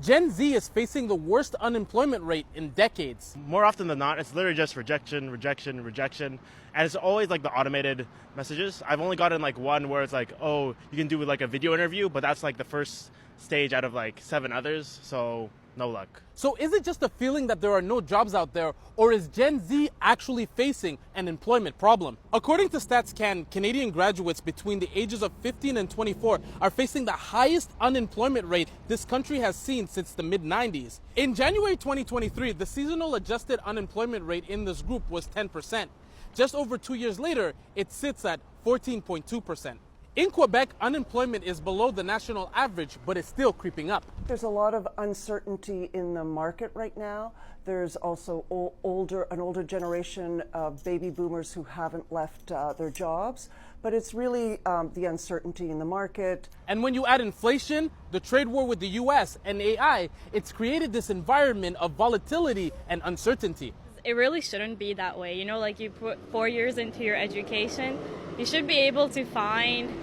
Gen Z is facing the worst unemployment rate in decades. More often than not, it's literally just rejection, rejection, rejection. And it's always like the automated messages. I've only gotten like one where it's like, oh, you can do like a video interview, but that's like the first stage out of like 7 others. So no luck. So is it just a feeling that there are no jobs out there, or is Gen Z actually facing an employment problem? According to StatsCan, Canadian graduates between the ages of 15 and 24 are facing the highest unemployment rate this country has seen since the mid-90s. In January 2023, the seasonal adjusted unemployment rate in this group was 10%. Just over 2 years later, it sits at 14.2%. In Quebec, unemployment is below the national average, but it's still creeping up. There's a lot of uncertainty in the market right now. There's also an older generation of baby boomers who haven't left their jobs, but it's really the uncertainty in the market. And when you add inflation, the trade war with the US, and AI, it's created this environment of volatility and uncertainty. It really shouldn't be that way. You know, like you put 4 years into your education, you should be able to find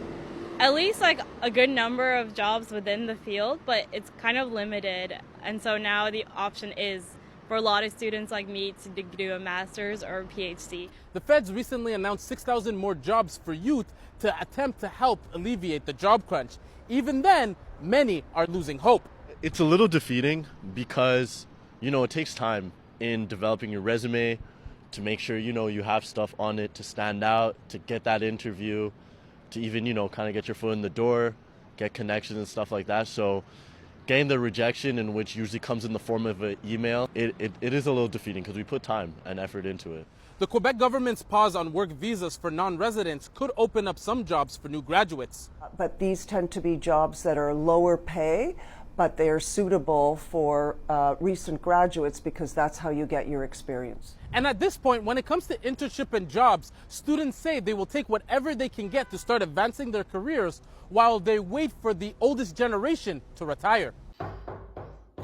at least like a good number of jobs within the field, but it's kind of limited. And so now the option is for a lot of students like me to do a master's or a PhD. The feds recently announced 6,000 more jobs for youth to attempt to help alleviate the job crunch. Even then, many are losing hope. It's a little defeating because, it takes time in developing your resume to make sure, you have stuff on it to stand out, to get that interview, to even, kind of get your foot in the door, get connections and stuff like that. So getting the rejection, in which usually comes in the form of an email, it is a little defeating because we put time and effort into it. The Quebec government's pause on work visas for non-residents could open up some jobs for new graduates. But these tend to be jobs that are lower pay, but they are suitable for recent graduates because that's how you get your experience. And at this point, when it comes to internship and jobs, students say they will take whatever they can get to start advancing their careers while they wait for the oldest generation to retire.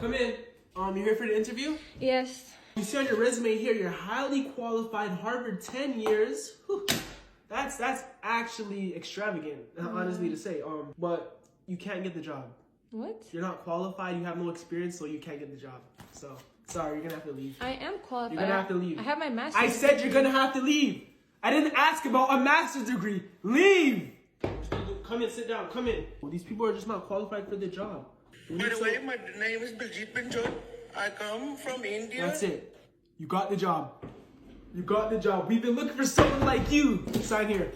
Come in. You here for the interview? Yes. You see on your resume here, you're highly qualified, Harvard 10 years. Whew. That's actually extravagant, honestly to say. But you can't get the job. What? You're not qualified, you have no experience, so you can't get the job. So, sorry, you're gonna have to leave. I am qualified. You're gonna have to leave. I have my master's I said degree. you're gonna have to leave. I didn't ask about a master's degree. Leave! Come in, sit down, come in. Well, these people are just not qualified for the job. By the way, my name is Biljit Pinchot. I come from India. That's it. You got the job. You got the job. We've been looking for someone like you. Sign here.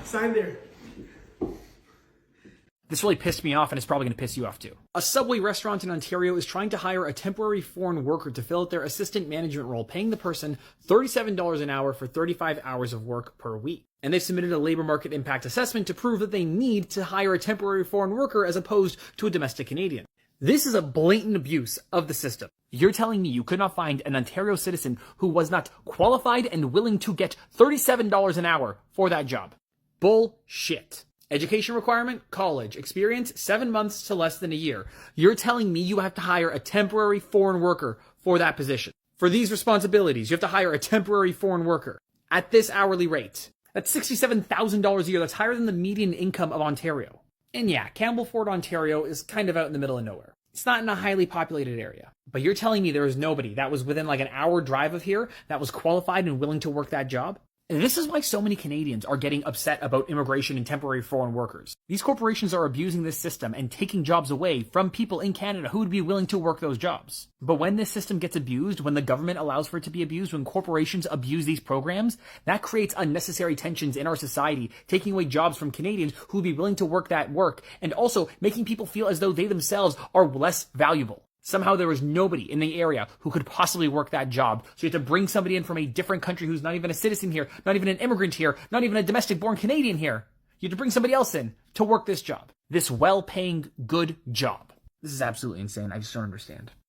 Sign there. This really pissed me off, and it's probably going to piss you off too. A Subway restaurant in Ontario is trying to hire a temporary foreign worker to fill out their assistant management role, paying the person $37 an hour for 35 hours of work per week. And they've submitted a labor market impact assessment to prove that they need to hire a temporary foreign worker as opposed to a domestic Canadian. This is a blatant abuse of the system. You're telling me you could not find an Ontario citizen who was not qualified and willing to get $37 an hour for that job. Bullshit. Education requirement, college. Experience, 7 months to less than a year. You're telling me you have to hire a temporary foreign worker for that position. For these responsibilities, you have to hire a temporary foreign worker at this hourly rate. That's $67,000 a year. That's higher than the median income of Ontario. And yeah, Campbellford, Ontario is kind of out in the middle of nowhere. It's not in a highly populated area. But you're telling me there is nobody that was within like an hour drive of here that was qualified and willing to work that job? And this is why so many Canadians are getting upset about immigration and temporary foreign workers. These corporations are abusing this system and taking jobs away from people in Canada who would be willing to work those jobs. But when this system gets abused, when the government allows for it to be abused, when corporations abuse these programs, that creates unnecessary tensions in our society, taking away jobs from Canadians who would be willing to work that work, and also making people feel as though they themselves are less valuable. Somehow there was nobody in the area who could possibly work that job. So you have to bring somebody in from a different country who's not even a citizen here, not even an immigrant here, not even a domestic-born Canadian here. You have to bring somebody else in to work this job. This well-paying, good job. This is absolutely insane. I just don't understand.